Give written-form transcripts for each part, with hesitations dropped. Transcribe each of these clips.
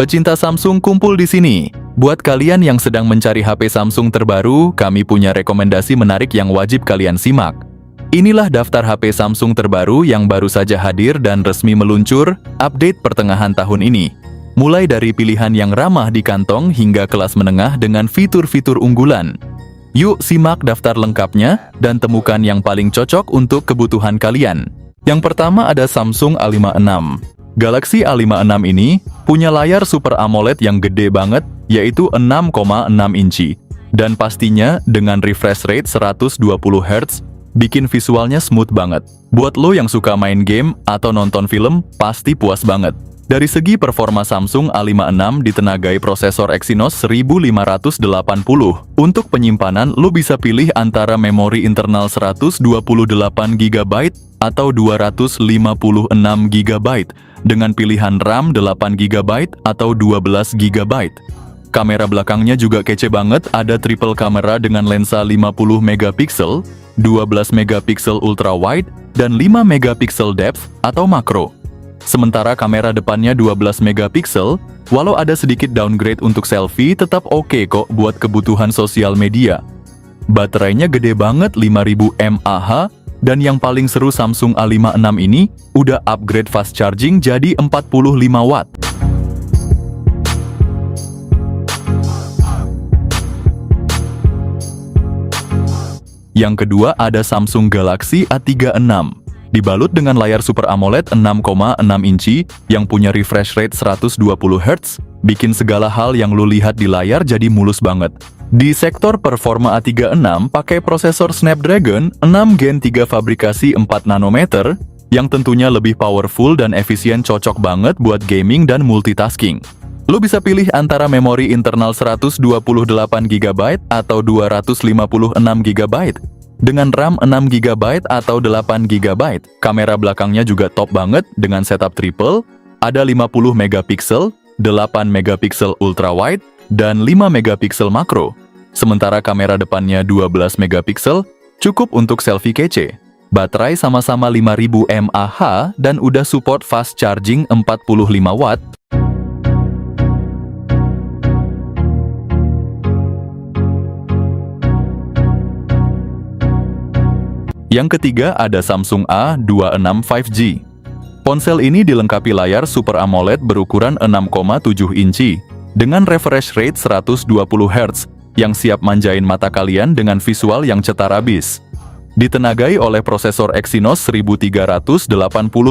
Pecinta Samsung kumpul di sini. Buat kalian yang sedang mencari HP Samsung terbaru, kami punya rekomendasi menarik yang wajib kalian simak. Inilah daftar HP Samsung terbaru yang baru saja hadir dan resmi meluncur, update pertengahan tahun ini. Mulai dari pilihan yang ramah di kantong hingga kelas menengah dengan fitur-fitur unggulan. Yuk simak daftar lengkapnya dan temukan yang paling cocok untuk kebutuhan kalian. Yang pertama ada Samsung A56. Galaxy A56 ini punya layar Super AMOLED yang gede banget, yaitu 6,6 inci. Dan pastinya dengan refresh rate 120 Hz, bikin visualnya smooth banget. Buat lo yang suka main game atau nonton film, pasti puas banget. Dari segi performa Samsung A56 ditenagai prosesor Exynos 1580. Untuk penyimpanan, lo bisa pilih antara memori internal 128 GB atau 256 GB dengan pilihan RAM 8 GB atau 12 GB. Kamera belakangnya juga kece banget, ada triple kamera dengan lensa 50 megapiksel, 12 megapiksel ultra wide, dan 5 megapiksel depth atau makro. Sementara kamera depannya 12 megapiksel, walau ada sedikit downgrade untuk selfie, tetap oke kok buat kebutuhan sosial media. Baterainya gede banget 5000 mAh, dan yang paling seru Samsung A56 ini udah upgrade fast charging jadi 45 watt. Yang kedua ada Samsung Galaxy A36. Dibalut dengan layar Super AMOLED 6,6 inci yang punya refresh rate 120 Hz, bikin segala hal yang lu lihat di layar jadi mulus banget. Di sektor performa A36 pakai prosesor Snapdragon 6 Gen 3 fabrikasi 4 nanometer, yang tentunya lebih powerful dan efisien, cocok banget buat gaming dan multitasking. Lu bisa pilih antara memori internal 128 GB atau 256 GB. Dengan RAM 6 GB atau 8 GB, kamera belakangnya juga top banget dengan setup triple, ada 50 megapiksel, 8 megapiksel ultra wide, dan 5 megapiksel makro. Sementara kamera depannya 12 megapiksel, cukup untuk selfie kece. Baterai sama-sama 5000 mAh dan udah support fast charging 45 watt. Yang ketiga ada Samsung A26 5G. Ponsel ini dilengkapi layar Super AMOLED berukuran 6,7 inci dengan refresh rate 120 Hz yang siap manjain mata kalian dengan visual yang cetar abis. Ditenagai oleh prosesor Exynos 1380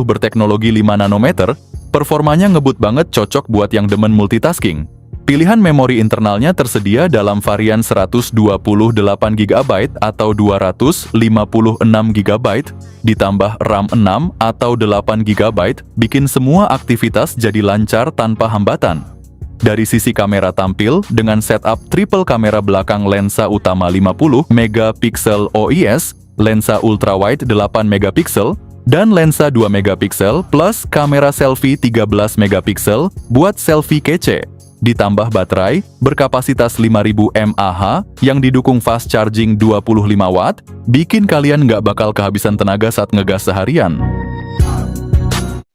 berteknologi 5 nanometer, performanya ngebut banget, cocok buat yang demen multitasking. Pilihan memori internalnya tersedia dalam varian 128 GB atau 256 GB, ditambah RAM 6 atau 8 GB, bikin semua aktivitas jadi lancar tanpa hambatan. Dari sisi kamera tampil, dengan setup triple kamera belakang lensa utama 50 megapiksel OIS, lensa ultrawide 8 megapiksel, dan lensa 2 megapiksel plus kamera selfie 13 megapiksel buat selfie kece. Ditambah baterai berkapasitas 5000 mAh yang didukung fast charging 25 watt, bikin kalian nggak bakal kehabisan tenaga saat ngegas seharian.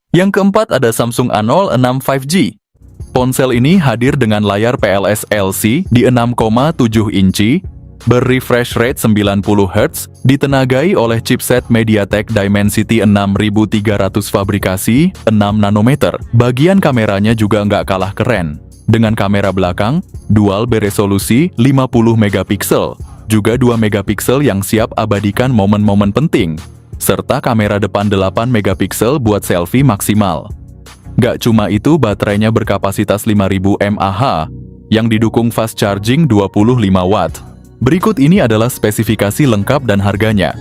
Yang keempat ada Samsung A06 5G. Ponsel ini hadir dengan layar PLS LC di 6,7 inci, berrefresh rate 90 Hz, ditenagai oleh chipset MediaTek Dimensity 6300 fabrikasi 6 nanometer. Bagian kameranya juga nggak kalah keren. Dengan kamera belakang, dual beresolusi 50 megapiksel, juga 2 megapiksel yang siap abadikan momen-momen penting, serta kamera depan 8 megapiksel buat selfie maksimal. Gak cuma itu, baterainya berkapasitas 5000 mAh, yang didukung fast charging 25 watt. Berikut ini adalah spesifikasi lengkap dan harganya.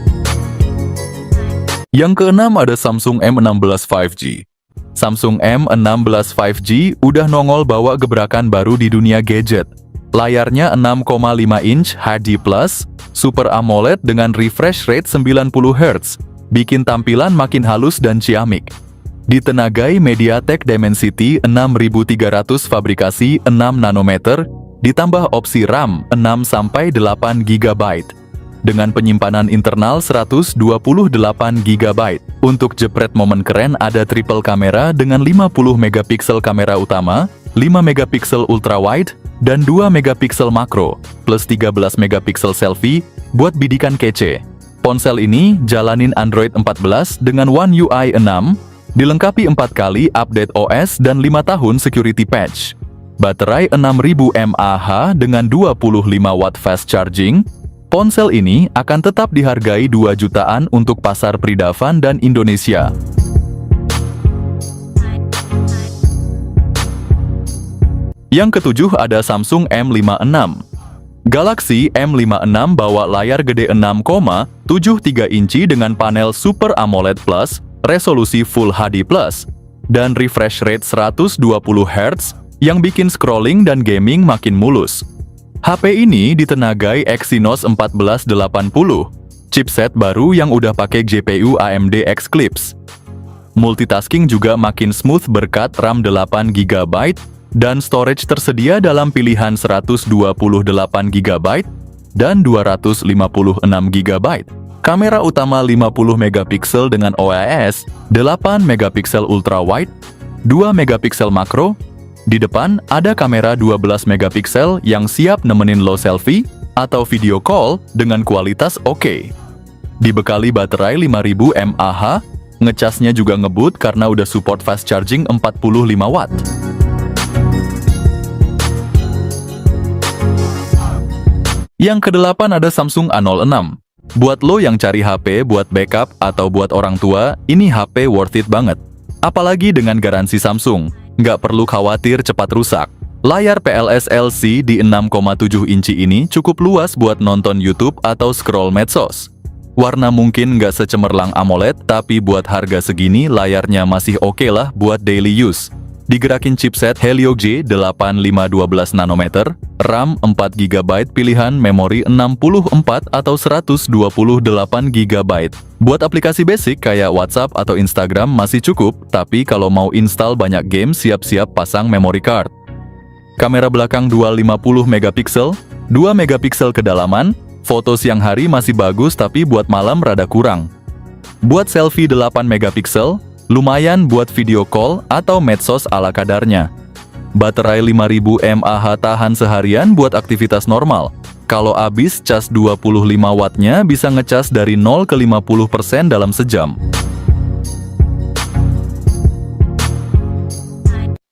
Yang keenam ada Samsung M16 5G. Samsung M16 5G udah nongol bawa gebrakan baru di dunia gadget. Layarnya 6,5 inch HD+, Super AMOLED dengan refresh rate 90 Hz, bikin tampilan makin halus dan ciamik. Ditenagai MediaTek Dimensity 6300 fabrikasi 6 nanometer, ditambah opsi RAM 6-8 GB. Dengan penyimpanan internal 128 GB. Untuk jepret momen keren ada triple kamera dengan 50 megapiksel kamera utama, 5 megapiksel ultrawide, dan 2 megapiksel makro, plus 13 megapiksel selfie buat bidikan kece. Ponsel ini jalanin Android 14 dengan One UI 6, dilengkapi 4 kali update OS dan 5 tahun security patch. Baterai 6000 mAh dengan 25 watt fast charging. Ponsel ini akan tetap dihargai 2 jutaan untuk pasar Pridavan dan Indonesia. Yang ketujuh ada Samsung M56. Galaxy M56 bawa layar gede 6,73 inci dengan panel Super AMOLED Plus, resolusi Full HD+, dan refresh rate 120 Hz yang bikin scrolling dan gaming makin mulus. HP ini ditenagai Exynos 1480, chipset baru yang udah pakai GPU AMD Eclipse. Multitasking juga makin smooth berkat RAM 8GB, dan storage tersedia dalam pilihan 128GB dan 256GB. Kamera utama 50 megapiksel dengan OIS, 8 megapiksel ultrawide, 2 megapiksel makro. Di depan ada kamera 12 megapiksel yang siap nemenin lo selfie atau video call dengan kualitas oke. Dibekali baterai 5000 mAh, ngecasnya juga ngebut karena udah support fast charging 45 watt. Yang kedelapan ada Samsung A06. Buat lo yang cari HP buat backup atau buat orang tua, ini HP worth it banget. Apalagi dengan garansi Samsung, nggak perlu khawatir cepat rusak. Layar PLS LC di 6,7 inci ini cukup luas buat nonton YouTube atau scroll medsos. Warna mungkin nggak secemerlang AMOLED, tapi buat harga segini layarnya masih oke lah buat daily use. Digerakin chipset Helio G8512 nanometer, RAM 4GB pilihan memori 64 atau 128GB. Buat aplikasi basic kayak WhatsApp atau Instagram masih cukup, tapi kalau mau install banyak game siap-siap pasang memory card. Kamera belakang dual 50 megapiksel, 2 megapiksel kedalaman, foto siang hari masih bagus tapi buat malam rada kurang. Buat selfie 8 megapiksel, lumayan buat video call atau medsos ala kadarnya. Baterai 5000 mAh tahan seharian buat aktivitas normal. Kalau habis cas 25 wattnya bisa ngecas dari 0 ke 50% dalam sejam.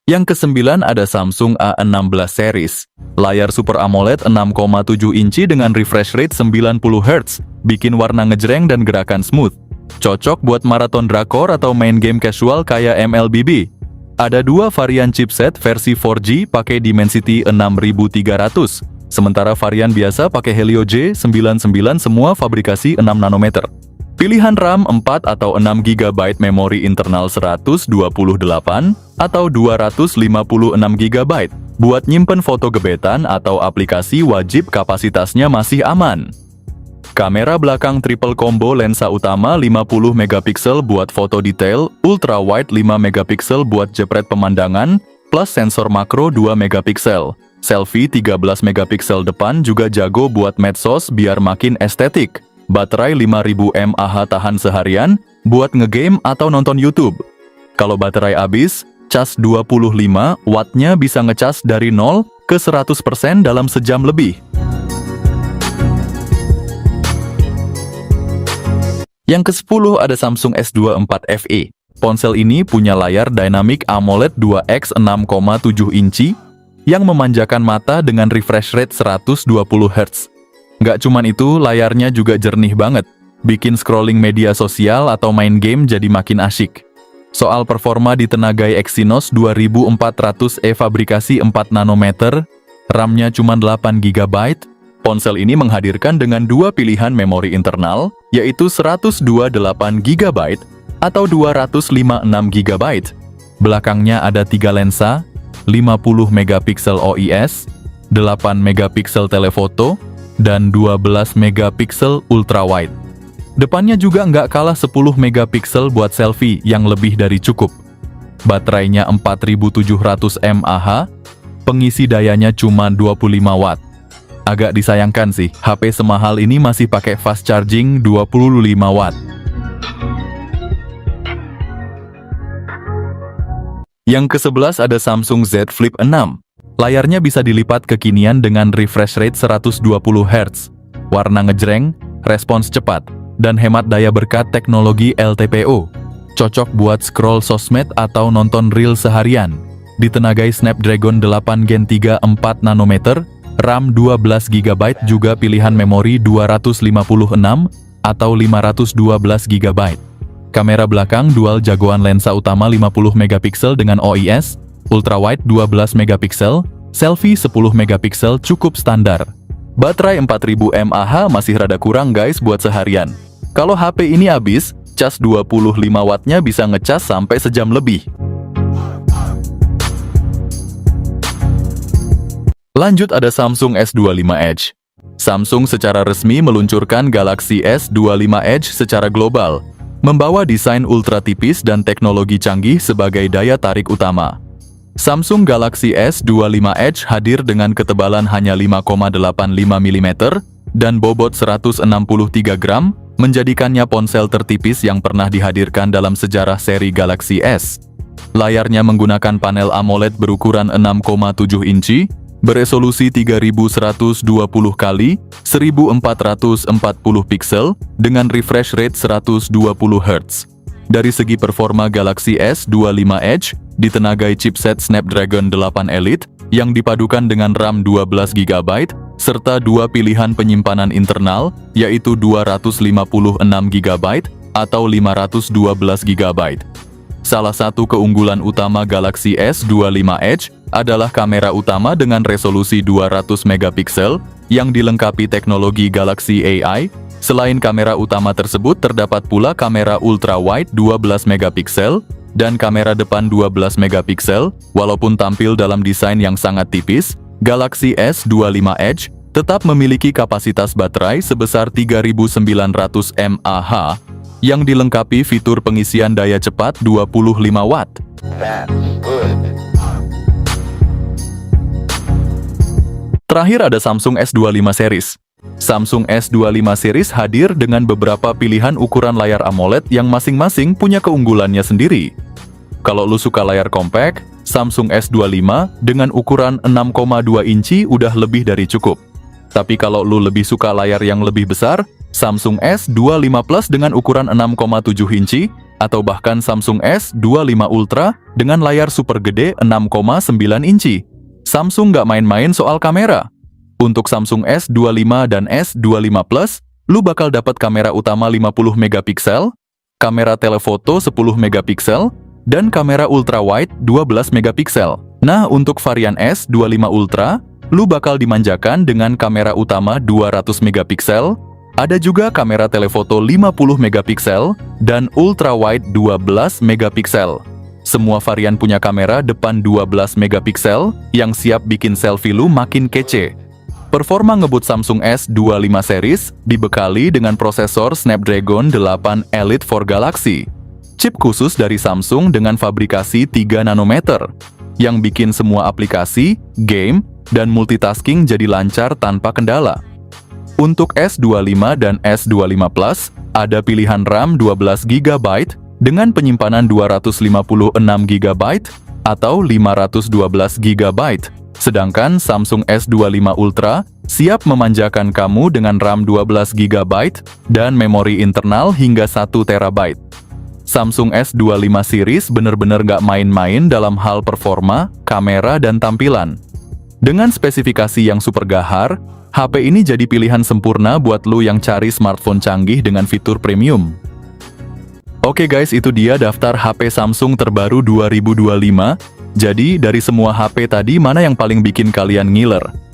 Yang kesembilan ada Samsung A16 series. Layar Super AMOLED 6,7 inci dengan refresh rate 90 Hz, bikin warna ngejreng dan gerakan smooth. Cocok buat maraton drakor atau main game casual kayak MLBB. Ada 2 varian chipset versi 4G pakai Dimensity 6300, sementara varian biasa pakai Helio G99 semua fabrikasi 6 nanometer. Pilihan RAM 4 atau 6GB memori internal 128 atau 256GB. Buat nyimpen foto gebetan atau aplikasi wajib kapasitasnya masih aman. Kamera belakang triple combo lensa utama 50 megapiksel buat foto detail, ultra wide 5 megapiksel buat jepret pemandangan, plus sensor makro 2 megapiksel. Selfie 13 megapiksel depan juga jago buat medsos biar makin estetik. Baterai 5000 mAh tahan seharian buat ngegame atau nonton YouTube. Kalau baterai habis, cas 25 wattnya bisa ngecas dari 0 ke 100% dalam sejam lebih. Yang ke-10 ada Samsung S24 FE. Ponsel ini punya layar Dynamic AMOLED 2X 6,7 inci yang memanjakan mata dengan refresh rate 120 Hz. Nggak cuman itu, layarnya juga jernih banget, bikin scrolling media sosial atau main game jadi makin asyik. Soal performa ditenagai Exynos 2400E fabrikasi 4 nanometer, RAM-nya cuma 8GB. Ponsel ini menghadirkan dengan 2 pilihan memori internal, yaitu 128GB atau 256GB. Belakangnya ada 3 lensa, 50 megapiksel OIS, 8 megapiksel telefoto, dan 12 megapiksel ultrawide. Depannya juga nggak kalah 10 megapiksel buat selfie yang lebih dari cukup. Baterainya 4700 mAh, pengisi dayanya cuma 25 watt. Agak disayangkan sih, HP semahal ini masih pakai fast charging 25 watt. Yang ke-11 ada Samsung Z Flip 6. Layarnya bisa dilipat kekinian dengan refresh rate 120 Hz, warna ngejreng, respons cepat, dan hemat daya berkat teknologi LTPO. Cocok buat scroll sosmed atau nonton reel seharian. Ditenagai Snapdragon 8 Gen 3 4 nanometer, RAM 12 GB, juga pilihan memori 256 atau 512 GB. Kamera belakang dual jagoan, lensa utama 50 megapiksel dengan OIS, ultrawide 12 megapiksel, selfie 10 megapiksel cukup standar. Baterai 4000 mAh masih rada kurang guys buat seharian. Kalau HP ini habis, cas 25 wattnya bisa ngecas sampai sejam lebih. Lanjut ada Samsung S25 Edge. Samsung secara resmi meluncurkan Galaxy S25 Edge secara global, membawa desain ultra tipis dan teknologi canggih sebagai daya tarik utama. Samsung Galaxy S25 Edge hadir dengan ketebalan hanya 5,85 mm dan bobot 163 gram, menjadikannya ponsel tertipis yang pernah dihadirkan dalam sejarah seri Galaxy S. Layarnya menggunakan panel AMOLED berukuran 6,7 inci, beresolusi 3120 x 1440 piksel dengan refresh rate 120 Hz. Dari segi performa, Galaxy S25 Edge ditenagai chipset Snapdragon 8 Elite yang dipadukan dengan RAM 12 GB serta dua pilihan penyimpanan internal, yaitu 256 GB atau 512 GB. Salah satu keunggulan utama Galaxy S25 Edge adalah kamera utama dengan resolusi 200 megapiksel yang dilengkapi teknologi Galaxy AI. Selain kamera utama tersebut, terdapat pula kamera ultra-wide 12 megapiksel dan kamera depan 12 megapiksel. Walaupun tampil dalam desain yang sangat tipis, Galaxy S25 Edge tetap memiliki kapasitas baterai sebesar 3900 mAh yang dilengkapi fitur pengisian daya cepat 25 watt. Terakhir ada Samsung S25 series. Samsung S25 series hadir dengan beberapa pilihan ukuran layar AMOLED yang masing-masing punya keunggulannya sendiri. Kalau lu suka layar compact, Samsung S25 dengan ukuran 6,2 inci udah lebih dari cukup. Tapi kalau lu lebih suka layar yang lebih besar, Samsung S25 Plus dengan ukuran 6,7 inci, atau bahkan Samsung S25 Ultra dengan layar super gede 6,9 inci. Samsung nggak main-main soal kamera. Untuk Samsung S25 dan S25 Plus, lu bakal dapat kamera utama 50 megapiksel, kamera telefoto 10 megapiksel, dan kamera ultrawide 12 megapiksel. Nah, untuk varian S25 Ultra, lu bakal dimanjakan dengan kamera utama 200 megapiksel, ada juga kamera telefoto 50 megapiksel, dan ultrawide 12 megapiksel. Semua varian punya kamera depan 12 megapiksel yang siap bikin selfie lu makin kece. Performa ngebut Samsung S25 series dibekali dengan prosesor Snapdragon 8 Elite for Galaxy. Chip khusus dari Samsung dengan fabrikasi 3 nanometer, yang bikin semua aplikasi, game, dan multitasking jadi lancar tanpa kendala. Untuk S25 dan S25 Plus, ada pilihan RAM 12 GB dengan penyimpanan 256 GB atau 512 GB. Sedangkan Samsung S25 Ultra siap memanjakan kamu dengan RAM 12 GB dan memori internal hingga 1 TB. Samsung S25 series bener-bener gak main-main dalam hal performa, kamera, dan tampilan. Dengan spesifikasi yang super gahar, HP ini jadi pilihan sempurna buat lu yang cari smartphone canggih dengan fitur premium. Oke guys, itu dia daftar HP Samsung terbaru 2025. Jadi, dari semua HP tadi, mana yang paling bikin kalian ngiler?